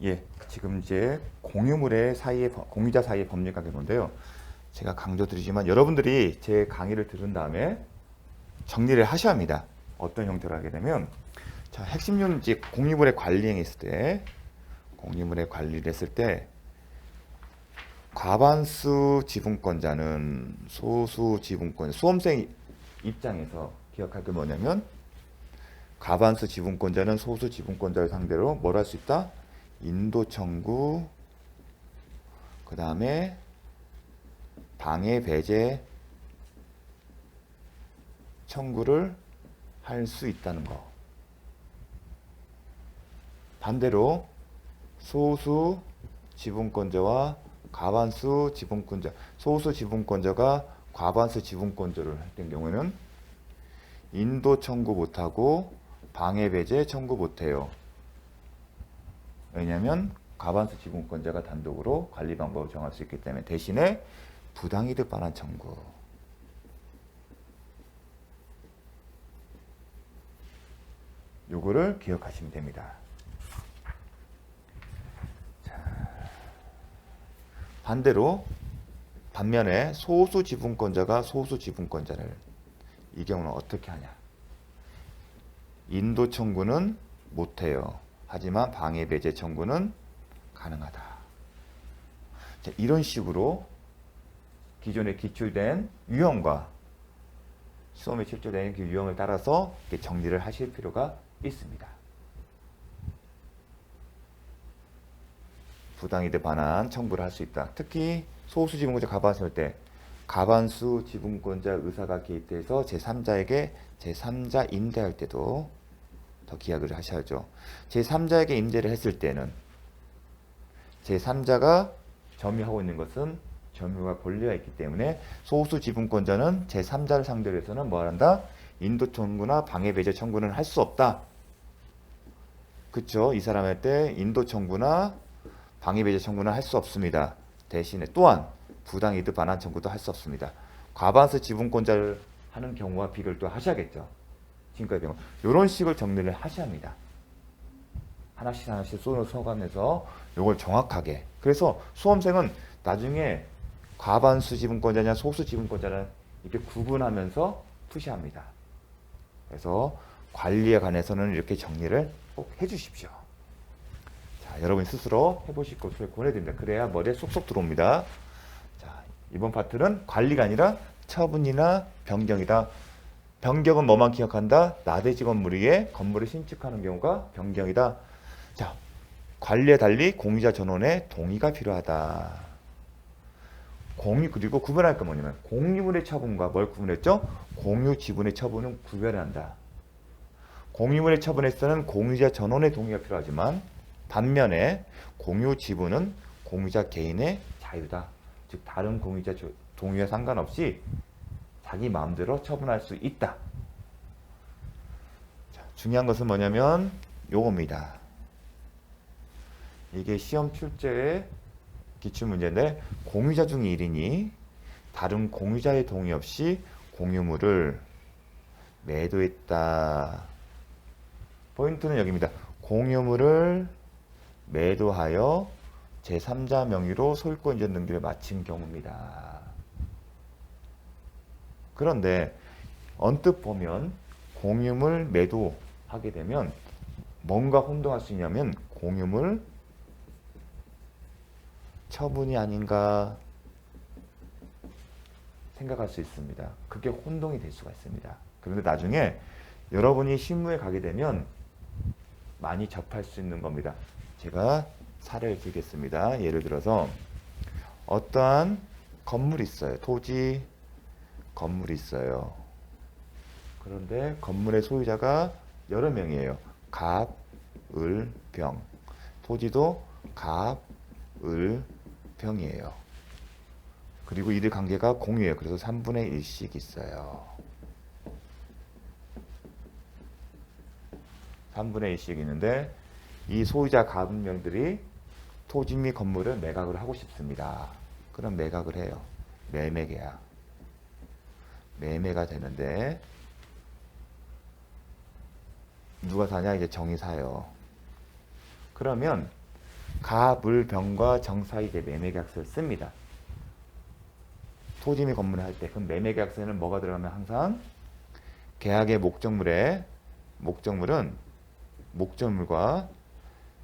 예, 지금 이제 공유물의 사이의 공유자 사이의 법률 관계인데요. 제가 강조드리지만 여러분들이 제 강의를 들은 다음에 정리를 하셔야 합니다. 어떤 형태로 하게 되면 자, 핵심은 이제 공유물의 관리행위 했을 때 공유물의 관리를 했을 때 과반수 지분권자는 소수 지분권 수험생 입장에서 기억할 게 뭐냐면 과반수 지분권자는 소수 지분권자를 상대로 뭘 할 수 있다? 인도 청구, 그 다음에 방해 배제 청구를 할 수 있다는 거. 반대로 소수 지분권자와 과반수 지분권자, 소수 지분권자가 과반수 지분권자를 할 경우에는 인도 청구 못하고 방해 배제 청구 못해요. 왜냐하면 과반수 지분권자가 단독으로 관리 방법을 정할 수 있기 때문에 대신에 부당이득 반환 청구. 요거를 기억하시면 됩니다. 반대로 반면에 소수 지분권자가 소수 지분권자를 이 경우는 어떻게 하냐? 인도 청구는 못해요. 하지만 방해 배제 청구는 가능하다. 자, 이런 식으로 기존에 기출된 유형과 시험에 출제된 그 유형을 따라서 정리를 하실 필요가 있습니다. 부당이득 반환 청구를 할 수 있다. 특히 소수 지분권자 과반수일 때 과반수 지분권자 의사가 개입돼서 제3자에게 제3자 임대할 때도 더 기약을 하셔야죠. 제3자에게 임대를 했을 때는 제3자가 점유하고 있는 것은 점유가 권리가 있기 때문에 소수 지분권자는 제3자를 상대로 해서는 뭐 한다? 인도 청구나 방해 배제 청구는 할 수 없다. 그쵸? 이 사람한테 인도 청구나 방해 배제 청구는 할 수 없습니다. 대신에 또한 부당이득 반환 청구도 할 수 없습니다. 과반수 지분권자를 하는 경우와 비교를 또 하셔야겠죠. 지금까지 배운 이런 식을 정리를 하셔야 합니다. 하나씩 하나씩 써가면서 이걸 정확하게. 그래서 수험생은 나중에 과반수 지분권자냐 소수 지분권자냐 이렇게 구분하면서 푸셔야 합니다. 그래서 관리에 관해서는 이렇게 정리를 꼭 해주십시오. 자, 여러분 스스로 해보실 것을 권해드립니다. 그래야 머리에 쏙쏙 들어옵니다. 자, 이번 파트는 관리가 아니라 처분이나 변경이다. 변경은 뭐만 기억한다? 나대지 건물 위에 건물을 신축하는 경우가 변경이다. 자, 관리에 달리 공유자 전원의 동의가 필요하다. 그리고 구별할 건 뭐냐면 공유물의 처분과 뭘 구분했죠? 공유 지분의 처분은 구별한다. 공유물의 처분에서는 공유자 전원의 동의가 필요하지만 반면에 공유 지분은 공유자 개인의 자유다. 즉 다른 공유자 동의와 상관없이 자기 마음대로 처분할 수 있다. 자, 중요한 것은 뭐냐면 요겁니다. 이게 시험 출제의 기출문제인데 공유자 중 1인이 다른 공유자의 동의 없이 공유물을 매도했다. 포인트는 여기입니다. 공유물을 매도하여 제3자 명의로 소유권 이전 등기를 마친 경우입니다. 그런데 언뜻 보면 공유물 매도하게 되면 뭔가 혼동할 수 있냐면 공유물 처분이 아닌가 생각할 수 있습니다. 그게 혼동이 될 수가 있습니다. 그런데 나중에 여러분이 실무에 가게 되면 많이 접할 수 있는 겁니다. 제가 사례를 들겠습니다. 예를 들어서 어떠한 건물이 있어요. 토지 건물이 있어요. 그런데 건물의 소유자가 여러 명이에요. 갑, 을, 병. 토지도 갑, 을, 병이에요. 그리고 이들 관계가 공유예요. 그래서 3분의 1씩 있어요. 3분의 1씩 있는데 이 소유자 가분명들이 토지 및 건물을 매각을 하고 싶습니다. 그럼 매각을 해요. 매매계약. 매매가 되는데 누가 사냐? 이제 정이 사요. 그러면 가불병과 정 사이 이제 매매계약서를 씁니다. 토지 및 건물을 할 때. 그럼 매매계약서에는 뭐가 들어가면 항상 계약의 목적물은 목적물과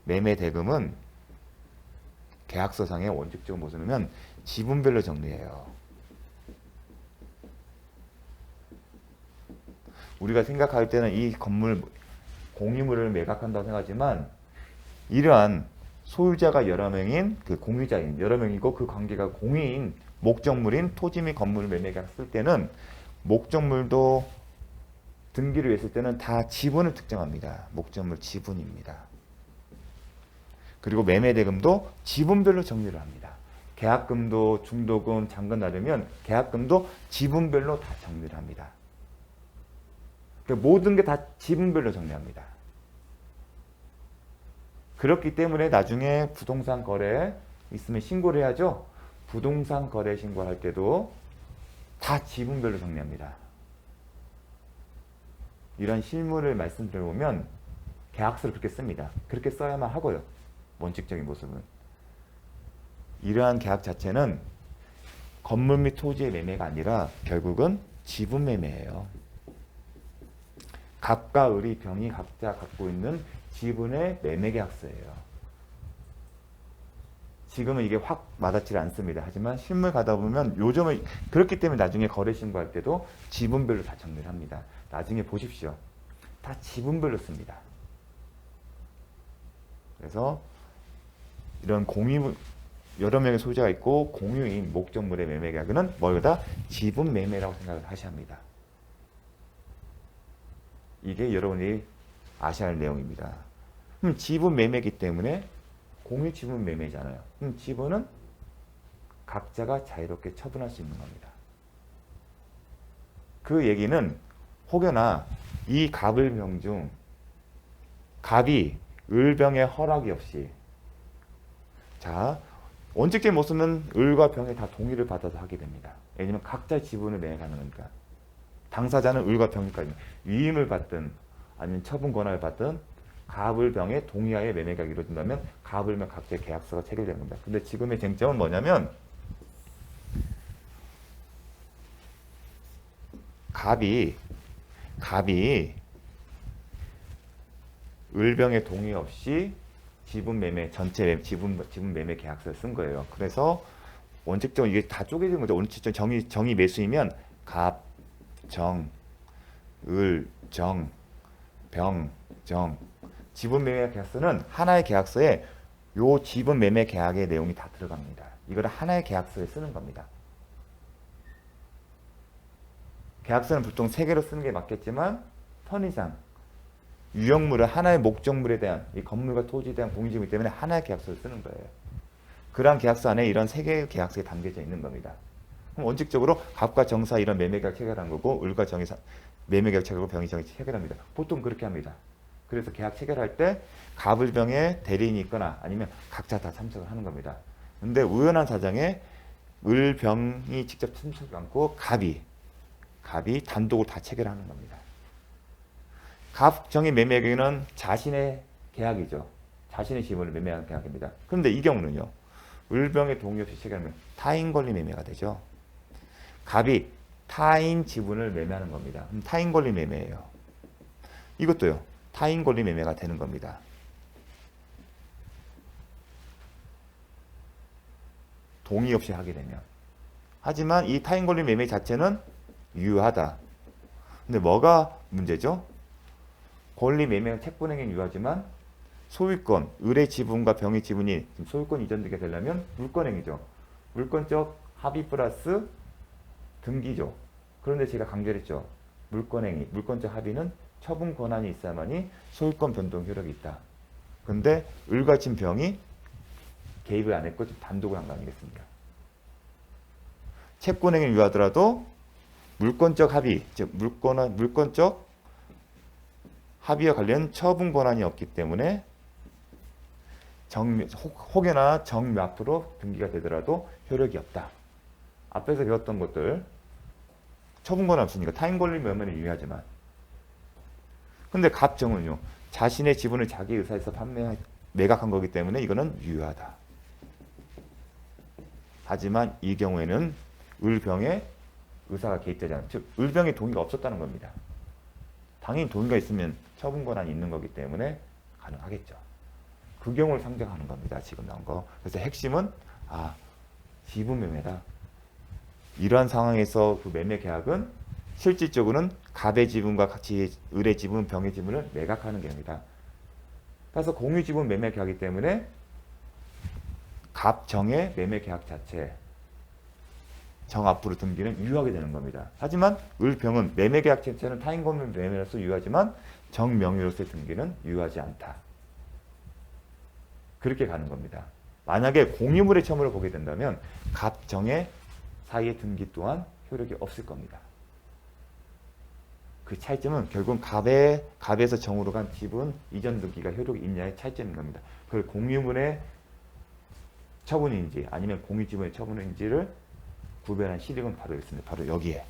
매매대금은 계약서상의 원칙적으로 모습이면 지분별로 정리해요. 우리가 생각할 때는 이 건물 공유물을 매각한다고 생각하지만 이러한 소유자가 여러 명인 그 공유자인 여러 명이고 그 관계가 공유인 목적물인 토지 및 건물을 매매계약 쓸 때는 목적물도 등기를 했을 때는 다 지분을 특정합니다. 목적물 지분입니다. 그리고 매매대금도 지분별로 정리를 합니다. 계약금도 중도금, 잔금 나누면 계약금도 지분별로 다 정리를 합니다. 그러니까 모든 게 다 지분별로 정리합니다. 그렇기 때문에 나중에 부동산 거래 있으면 신고를 해야죠. 부동산 거래 신고할 때도 다 지분별로 정리합니다. 이런 실물을 말씀드려보면 계약서를 그렇게 씁니다. 그렇게 써야만 하고요. 원칙적인 모습은. 이러한 계약 자체는 건물 및 토지의 매매가 아니라 결국은 지분 매매예요. 갑과 을이 병이 각자 갖고 있는 지분의 매매 계약서예요. 지금은 이게 확 와닿지 않습니다. 하지만 실물 가다 보면 요즘은 그렇기 때문에 나중에 거래 신고할 때도 지분별로 다 정리를 합니다. 나중에 보십시오. 다 지분별로 씁니다. 그래서 이런 여러 명의 소유자가 있고 공유인 목적물의 매매 계약은 뭐다? 지분 매매라고 생각을 하셔야 합니다. 이게 여러분이 아셔야 할 내용입니다. 그럼 지분 매매이기 때문에 공유 지분 매매잖아요. 그럼 지분은 각자가 자유롭게 처분할 수 있는 겁니다. 그 얘기는 혹여나 이 갑을병 중 갑이 을병의 허락이 없이 자 원칙적인 모습은 을과 병이 다 동의를 받아서 하게 됩니다. 왜냐하면 각자 지분을 매매하는 거니까. 당사자는 을과 병이까지 위임을 받든 아니면 처분 권한을 받든 갑을병의 동의하에 매매가 이루어진다면 갑을병 각자의 계약서가 체결되는 겁니다. 근데 지금의 쟁점은 뭐냐면 갑이 을병의 동의 없이 지분 매매 전체 지분 매매 계약서를 쓴 거예요. 그래서 원칙적으로 이게 다 쪼개진 거죠. 원칙적 정의 매수이면 갑, 정, 을, 정, 병, 정. 지분 매매 계약서는 하나의 계약서에 요 지분 매매 계약의 내용이 다 들어갑니다. 이걸 하나의 계약서에 쓰는 겁니다. 계약서는 보통 3개로 쓰는 게 맞겠지만 편의상 유형물을 하나의 목적물에 대한 이 건물과 토지에 대한 공유지이기 때문에 하나의 계약서를 쓰는 거예요. 그러한 계약서 안에 이런 3개의 계약서에 담겨져 있는 겁니다. 그럼 원칙적으로 갑과 정사 이런 매매계약 체결한 거고 을과 정이 매매계약 체결하고 병이 정이 체결합니다. 보통 그렇게 합니다. 그래서 계약 체결할 때 갑을병에 대리인이 있거나 아니면 각자 다 참석을 하는 겁니다. 근데 우연한 사정에 을병이 직접 참석하지 않고 갑이 단독으로 다 체결하는 겁니다. 갑정의 매매 계약은 자신의 계약이죠. 자신의 지분을 매매하는 계약입니다. 그런데 이 경우는요. 을병의 동의 없이 체결하면 타인 권리 매매가 되죠. 갑이 타인 지분을 매매하는 겁니다. 그럼 타인 권리 매매예요. 이것도요. 타인 권리 매매가 되는 겁니다. 동의 없이 하게 되면. 하지만 이 타인 권리 매매 자체는 유효하다. 근데 뭐가 문제죠? 권리 매매는 채권행위는 유효하지만 소유권, 을의 지분과 병의 지분이 소유권 이전되게 되려면 물권행위죠. 물권적 합의 플러스 등기죠. 그런데 제가 강조했죠. 물권행위, 물권적 합의는 처분 권한이 있어야만이 소유권 변동 효력이 있다. 근데 을과 진 병이 개입을 안 했고 단독을 한 거 아니겠습니까? 채권행위를 유효하더라도 물권적 합의, 즉 물권적 합의와 관련 처분 권한이 없기 때문에 혹여나 정묘앞으로 등기가 되더라도 효력이 없다. 앞에서 배웠던 것들 처분 권한 없으니까 타인 권리 매매는 유효하지만 근데 갑정은요. 자신의 지분을 자기 의사에서 매각한 거기 때문에 이거는 유효하다. 하지만 이 경우에는 을병에 의사가 개입되지 않은, 즉 을병에 동의가 없었다는 겁니다. 당연히 동의가 있으면 처분 권한이 있는 거기 때문에 가능하겠죠. 그 경우를 상정하는 겁니다. 지금 나온 거. 그래서 핵심은 지분 매매다. 이러한 상황에서 그 매매 계약은 실질적으로는 갑의 지분과 같이 을의 지분, 병의 지분을 매각하는 경우이다. 따라서 공유 지분 매매 계약이기 때문에 갑, 정의 매매 계약 자체 정 앞으로 등기는 유효하게 되는 겁니다. 하지만 을, 병은 매매 계약 자체는 타인 권리 매매로서 유효하지만 정, 명의로서의 등기는 유효하지 않다. 그렇게 가는 겁니다. 만약에 공유물의 처분을 보게 된다면 갑, 정의 사이의 등기 또한 효력이 없을 겁니다. 그 차이점은 결국은 갑에서 정으로 간 지분 이전 등기가 효력이 있냐의 차이점인 겁니다. 그걸 공유물의 처분인지 아니면 공유지분의 처분인지를 구별한 시력은 바로 있습니다. 바로 여기에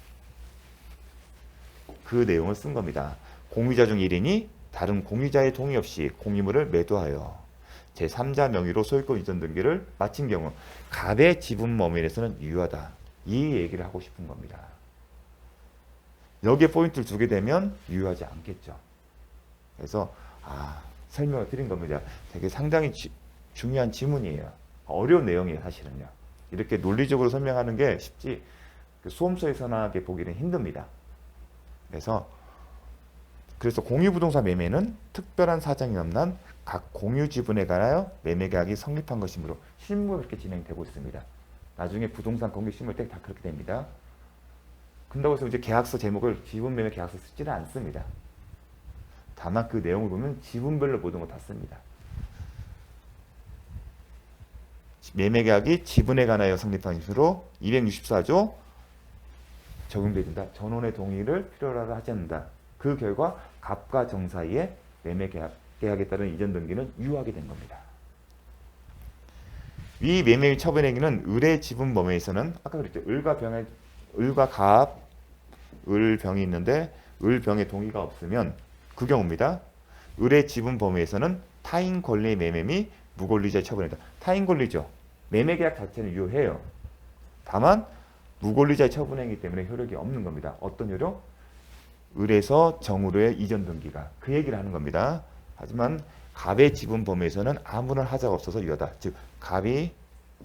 그 내용을 쓴 겁니다. 공유자 중 1인이 다른 공유자의 동의 없이 공유물을 매도하여 제3자 명의로 소유권 이전 등기를 마친 경우 갑의 지분 범위에서는 유효하다. 이 얘기를 하고 싶은 겁니다. 여기에 포인트를 두게 되면 유효하지 않겠죠. 그래서 설명을 드린 겁니다. 되게 상당히 중요한 지문이에요. 어려운 내용이에요. 사실은요. 이렇게 논리적으로 설명하는 게 쉽지 수험서에서나 보기는 힘듭니다. 그래서 공유부동산 매매는 특별한 사정이 없는 각 공유 지분에 관하여 매매 계약이 성립한 것이므로 실무가 그렇게 진행되고 있습니다. 나중에 부동산 공유 실무할 때 다 그렇게 됩니다. 그런다고 해서 이제 계약서 제목을 지분 매매 계약서 쓰지는 않습니다. 다만 그 내용을 보면 지분별로 모든 걸 다 씁니다. 매매 계약이 지분에 관하여 성립한 것으로 264조 적용되어야 된다. 전원의 동의를 필요로 하지 않는다. 그 결과 갑과 정 사이에 매매 계약에 따른 이전 등기는 유효하게 된 겁니다. 위 매매 처분 행위는 을의 지분 범위에서는 아까 그랬죠. 을과 갑, 을, 병이 있는데 을, 병의 동의가 없으면 그 경우입니다. 을의 지분 범위에서는 타인 권리의 매매 및 무권리자의 처분이다. 타인 권리죠. 매매 계약 자체는 유효해요. 다만 무권리자의 처분행위 때문에 효력이 없는 겁니다. 어떤 효력? 을에서 정으로의 이전 등기가 그 얘기를 하는 겁니다. 하지만 갑의 지분 범위에서는 아무런 하자가 없어서 유효하다. 즉 갑이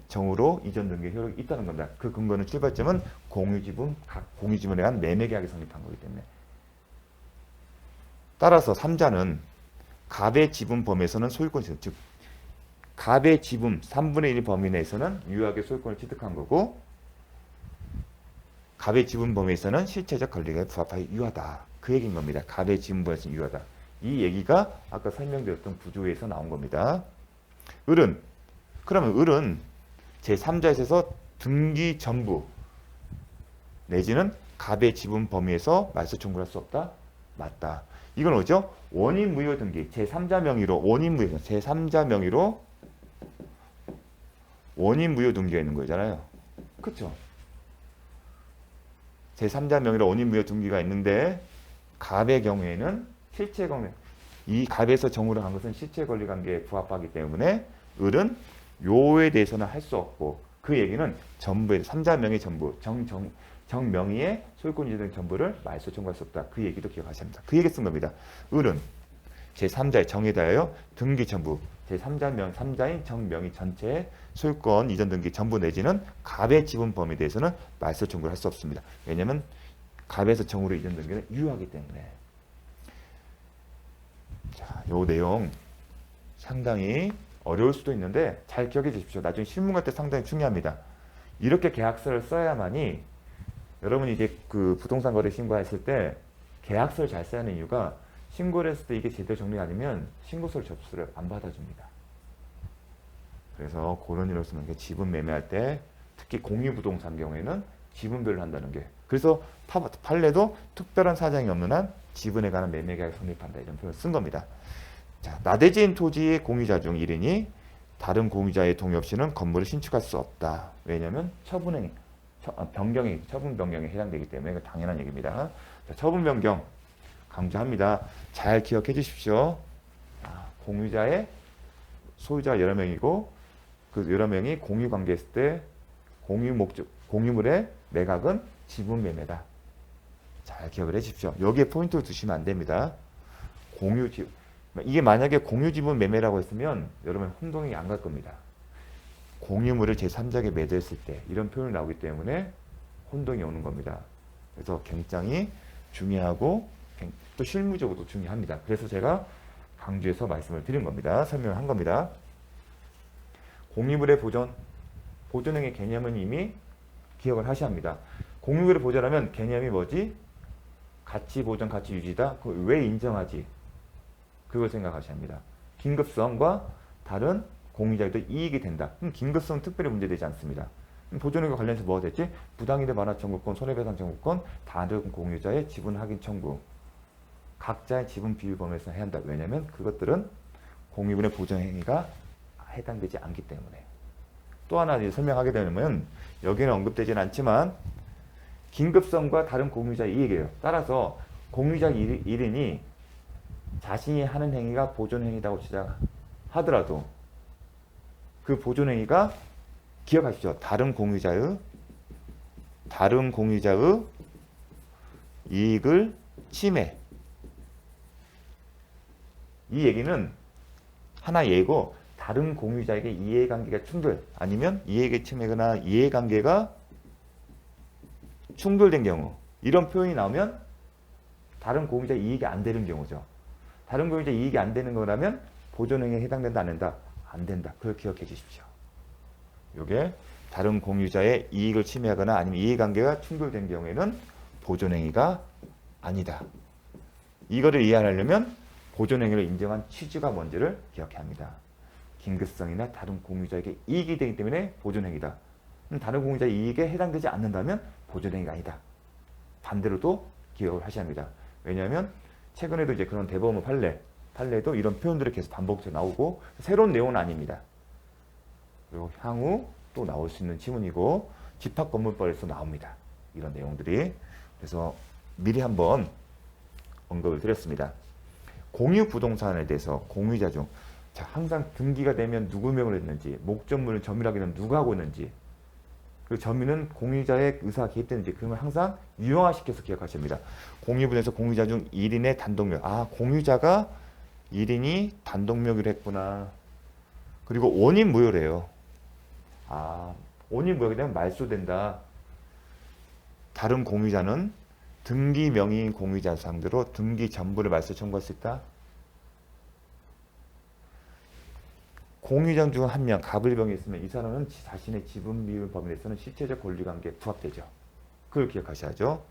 정으로 이전 등기의 효력이 있다는 겁니다. 그 근거는 출발점은 공유지분에 대한 매매 계약이 성립한 거기 때문에. 따라서 3자는 갑의 지분 범위에서는 소유권 취득, 즉 갑의 지분 3분의 1 범위 내에서는 유효하게 소유권을 취득한 거고 갑의 지분 범위에서는 실체적 권리에 부합하여 유효하다. 그 얘기인 겁니다. 갑의 지분 범위에서는 유효하다. 이 얘기가 아까 설명드렸던 구조에서 나온 겁니다. 그러면 을은 제3자에서 등기 전부 내지는 갑의 지분 범위에서 말소 청구할 수 없다? 맞다. 이건 뭐죠? 원인 무효 등기. 제3자 명의로 원인 무효 등기가 있는 거잖아요. 그렇죠? 제3자 명의로 원인 무효 등기가 있는데 갑의 경우에는 실체 권리, 이 갑에서 정으로 간 것은 실체 권리 관계에 부합하기 때문에 을은 요에 대해서는 할 수 없고 그 얘기는 전부에 3자 명의 전부 정 명의의 소유권 이전 등 전부를 말소 청구할 수 없다. 그 얘기도 기억하셔야 합니다. 그 얘기 쓴 겁니다. 을은 제3자의 정에 대하여 등기 전부 제3자인 정 명의 전체의 소유권 이전 등기 전부 내지는 갑의 지분 범위에 대해서는 말소 청구를 할 수 없습니다. 왜냐하면 갑에서 정으로 이전 등기는 유효하기 때문에. 자, 요 내용 상당히 어려울 수도 있는데 잘 기억해 주십시오. 나중에 실무 갈 때 상당히 중요합니다. 이렇게 계약서를 써야만이 여러분이 이제 그 부동산 거래 신고했을 때 계약서를 잘 써야 하는 이유가 신고를 했을 때 이게 제대로 정리가 아니면 신고서를 접수를 안 받아줍니다. 그래서 그런 일로서는 지분 매매할 때 특히 공유부동산 경우에는 지분별로 한다는 게 그래서 판례도 특별한 사정이 없는 한 지분에 관한 매매 계약을 성립한다 이런 표현을 쓴 겁니다. 자, 나대지인 토지의 공유자 중 1인이 다른 공유자의 동의 없이는 건물을 신축할 수 없다. 왜냐하면 처분 변경에 해당되기 때문에 당연한 얘기입니다. 자, 처분 변경 강조합니다. 잘 기억해 주십시오. 공유자의 소유자가 여러 명이고 그 여러 명이 공유 관계했을 때 공유물의 매각은 지분 매매다. 잘 기억을 해주십시오. 여기에 포인트를 두시면 안 됩니다. 이게 만약에 공유 지분 매매라고 했으면 여러분 혼동이 안 갈 겁니다. 공유물을 제3자에게 매도했을 때 이런 표현이 나오기 때문에 혼동이 오는 겁니다. 그래서 굉장히 중요하고 또 실무적으로도 중요합니다. 그래서 제가 강조해서 말씀을 드린 겁니다. 설명을 한 겁니다. 공유물의 보존행위 개념은 이미 기억을 하셔야 합니다. 공유물을 보존하면 개념이 뭐지? 가치 보존, 가치 유지다. 그걸 왜 인정하지? 그걸 생각하셔야 합니다. 긴급성과 다른 공유자에도 이익이 된다. 긴급성은 특별히 문제되지 않습니다. 보존행위와 관련해서 뭐가 됐지? 부당이득 완화 청구권, 손해배상 청구권, 다른 공유자의 지분 확인 청구. 각자의 지분 비율 범위에서 해야 한다. 왜냐하면 그것들은 공유물의 보존행위가 해당되지 않기 때문에. 또 하나 이제 설명하게 되면 여기는 언급되지는 않지만 긴급성과 다른 공유자의 이익이에요. 따라서 공유자 1인이 자신이 하는 행위가 보존행위라고 시작하더라도 그 보존행위가 기억하십시오. 다른 공유자의 이익을 침해. 이 얘기는 하나 예고 다른 공유자에게 이해관계가 충돌 아니면 이해관계 침해거나 이해관계가 충돌된 경우 이런 표현이 나오면 다른 공유자 이익이 안 되는 경우죠. 다른 공유자 이익이 안 되는 거라면 보존행위에 해당된다 안 된다? 안 된다. 그걸 기억해 주십시오. 이게 다른 공유자의 이익을 침해하거나 아니면 이해관계가 충돌된 경우에는 보존행위가 아니다. 이거를 이해하려면 보존행위를 인정한 취지가 뭔지를 기억해야 합니다. 긴급성이나 다른 공유자에게 이익이 되기 때문에 보존행위다. 다른 공유자의 이익에 해당되지 않는다면 보존행위가 아니다. 반대로도 기억을 하셔야 합니다. 왜냐하면 최근에도 이제 그런 대법원 판례도 이런 표현들이 계속 반복해서 나오고 새로운 내용은 아닙니다. 그리고 향후 또 나올 수 있는 지문이고 집합건물법에서 나옵니다. 이런 내용들이. 그래서 미리 한번 언급을 드렸습니다. 공유 부동산에 대해서 공유자 중 항상 등기가 되면 누구 명을 했는지 목적물을 점유하게 되면 누가 하고 있는지 그리고 점유는 공유자의 의사가 개입되는지 그러면 항상 유형화시켜서 기억하셔야 합니다. 공유분에서 공유자 중 1인의 단독명. 공유자가 1인이 단독명의를 했구나. 그리고 원인 무효래요. 원인 무효가 되면 말소된다. 다른 공유자는 등기 명의인 공유자 상대로 등기 전부를 말소 청구할 수 있다. 공유자 중 한 명 갑을병이 있으면 이 사람은 자신의 지분 비율 범위 내에서는 실체적 권리관계에 부합되죠. 그걸 기억하셔야죠.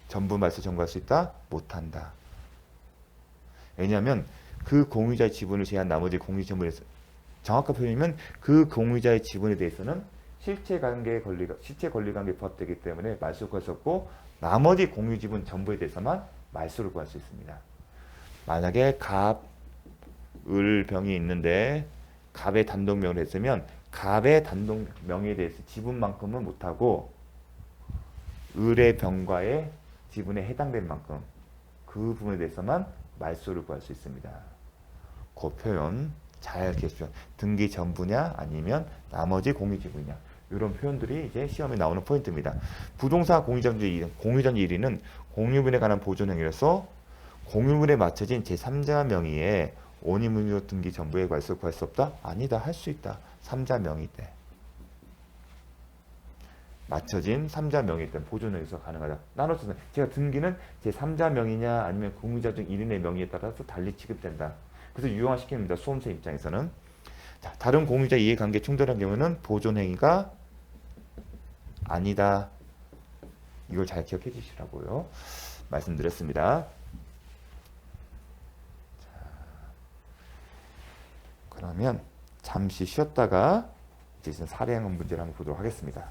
전부 말소 청구할 수 있다? 못한다. 왜냐하면 그 공유자의 지분을 제한 나머지 공유 전부에서 정확한 표현이면 그 공유자의 지분에 대해서는 실체 권리관계에 부합되기 때문에 말소를 구할 수 없고 나머지 공유 지분 전부에 대해서만 말소를 구할 수 있습니다. 만약에 갑, 을, 병이 있는데 갑의 단독명을 했으면 갑의 단독명에 대해서 지분만큼은 못하고 을의 병과의 지분에 해당된 만큼 그 부분에 대해서만 말소를 구할 수 있습니다. 그 표현 잘 기억해주십시오. 등기 전부냐 아니면 나머지 공유지분이냐 이런 표현들이 이제 시험에 나오는 포인트입니다. 부동산 공유전지 1위는 공유물에 관한 보존행위로서 공유물에 맞춰진 제3자 명의의 원인문료 등기 전부에 말소를 구할 수 없다? 아니다. 할 수 있다. 3자 명의 때. 맞춰진 3자 명의 때 보존행위에서 가능하다. 나눠서 제가 등기는 제3자 명의냐 아니면 공유자 중 1인의 명의에 따라서 달리 취급된다. 그래서 유형화시킵니다. 수험생 입장에서는. 자, 다른 공유자 이해관계 충돌한 경우는 보존행위가 아니다. 이걸 잘 기억해 주시라고요. 말씀드렸습니다. 그러면 잠시 쉬었다가 이제 사례형 문제를 한번 보도록 하겠습니다.